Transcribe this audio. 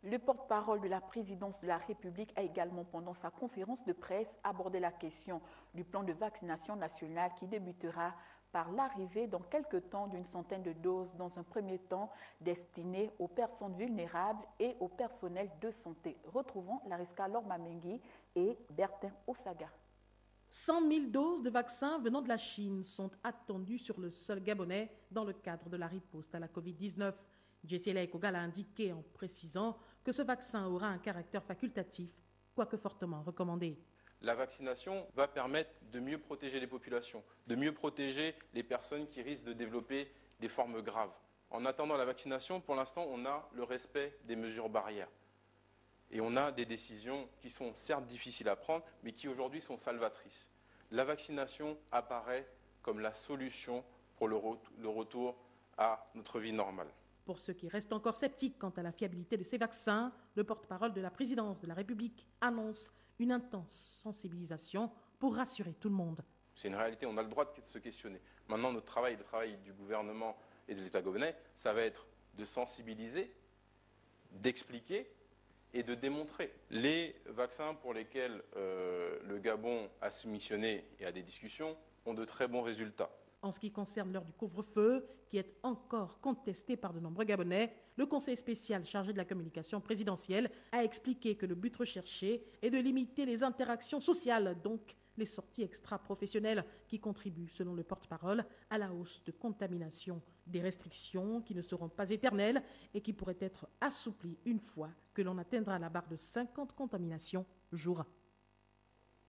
Le porte-parole de la présidence de la République a également, pendant sa conférence de presse, abordé la question du plan de vaccination national qui débutera par l'arrivée dans quelques temps d'une centaine de doses dans un premier temps destinées aux personnes vulnérables et au personnel de santé. Retrouvons Lariska Lormamengui et Bertin Osaga. 100 000 doses de vaccins venant de la Chine sont attendues sur le sol gabonais dans le cadre de la riposte à la Covid-19. Jessiela Ekoga l'a indiqué en précisant que ce vaccin aura un caractère facultatif, quoique fortement recommandé. La vaccination va permettre de mieux protéger les populations, de mieux protéger les personnes qui risquent de développer des formes graves. En attendant la vaccination, pour l'instant, on a le respect des mesures barrières. Et on a des décisions qui sont certes difficiles à prendre, mais qui aujourd'hui sont salvatrices. La vaccination apparaît comme la solution pour le retour à notre vie normale. Pour ceux qui restent encore sceptiques quant à la fiabilité de ces vaccins, le porte-parole de la présidence de la République annonce une intense sensibilisation pour rassurer tout le monde. C'est une réalité, on a le droit de se questionner. Maintenant, notre travail, le travail du gouvernement et de l'État gabonais, ça va être de sensibiliser, d'expliquer et de démontrer. Les vaccins pour lesquels le Gabon a soumissionné et a des discussions ont de très bons résultats. En ce qui concerne l'heure du couvre-feu, qui est encore contestée par de nombreux Gabonais, le conseil spécial chargé de la communication présidentielle a expliqué que le but recherché est de limiter les interactions sociales, donc les sorties extra-professionnelles qui contribuent, selon le porte-parole, à la hausse de contamination. Des restrictions qui ne seront pas éternelles et qui pourraient être assouplies une fois que l'on atteindra la barre de 50 contaminations jour.